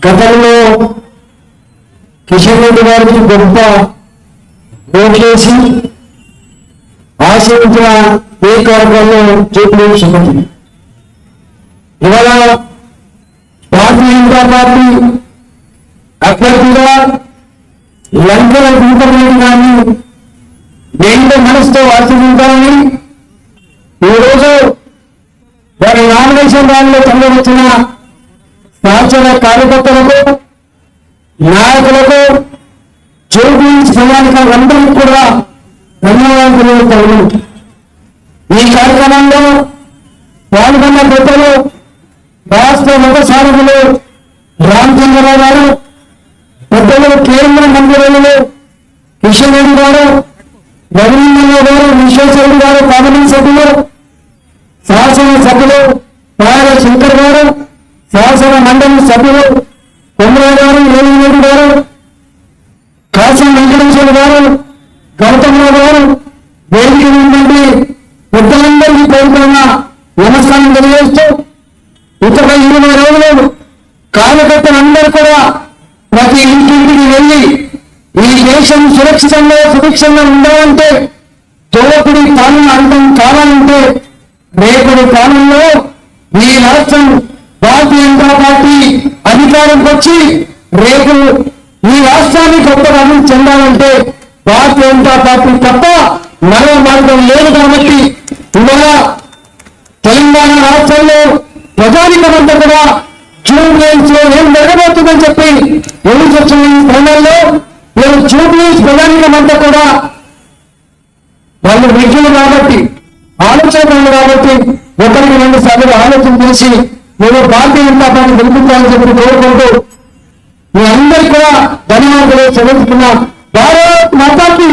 గతంలో కిషన్ రెడ్డి గారికి గొప్ప ఓట్లేసి ఆశించిన ఏ కార్యక్రమంలో జూబ్లీ సుమతి ఇవాళ భారతీయ జనతా పార్టీ అభ్యర్థిగా లంకల గుంటరెడ్డి గారిని దేంతో మనసుతో ఆశీర్వదించాలని ఈరోజు వారి నామినేషన్ ర్యాలీలో తరలివచ్చిన సహచర కార్యకర్తలకు నాయకులకు జూబ్లీ ప్రజానికులందరికీ కూడా ధన్యవాదాలు తెలియజేస్తాను. ఈ కార్యక్రమంలో పాల్గొన్న పెద్దలు రాష్ట్ర మత సారథులు రామచంద్రరావు గారు, పెద్దలు కేంద్ర మంత్రులు కిషన్ రెడ్డి గారు, రవీంద్రరావు గారు, విశ్వేశ్వరరెడ్డి గారు, పార్లమెంట్ సభ్యులు, శాసన సభ్యులు పాయల శంకర్ గారు, శాసన మండలి సభ్యులు కొమరయ్య గారు, ఏలిరెడ్డి గారు, కాశీ వెంకటేశ్వర గారు, గౌతమరావు గారు, వేదిక నుండి పెద్దలందరికీ పేర్కొన్న నమస్కారం తెలియజేస్తూ ఇతర 20 రోజులు కార్యకర్తలందరూ కూడా ప్రతి ఇంటింటికి వెళ్ళి ఈ దేశం సురక్షితంగా సుభిక్షంగా ఉండాలంటే, తోపుడి పాలన అంతం కావాలంటే రేపటి కాలంలో ఈ రాష్ట్రం భారతీయ జనతా పార్టీ అధికారంకి వచ్చి రేపు ఈ రాష్ట్రాన్ని గొప్పగా అభివృద్ధి చెందాలంటే భారతీయ జనతా పార్టీ తప్ప మరో మార్గం లేదు. కాబట్టి ఇవాళ తెలంగాణ రాష్ట్రంలో ప్రజానికమంతా కూడా జూబ్లీహిల్స్ లో ఏం జరగబోతుందని చెప్పి ఎదురు వచ్చిన తరుణంలో జూబ్లీహిల్స్ ప్రజానికమంతా కూడా వాళ్ళు విజ్ఞులు కాబట్టి ఆలోచనలు కాబట్టి ఒకరికి 2 సార్లు ఆలోచన చేసి మేము భారతీయ జనతా పార్టీ గెలిపించాలని చెప్పి కోరుకుంటూ మీ అందరికీ కూడా ధన్యవాదాలు చెల్లిస్తున్నాం. భారత్ మాతాకి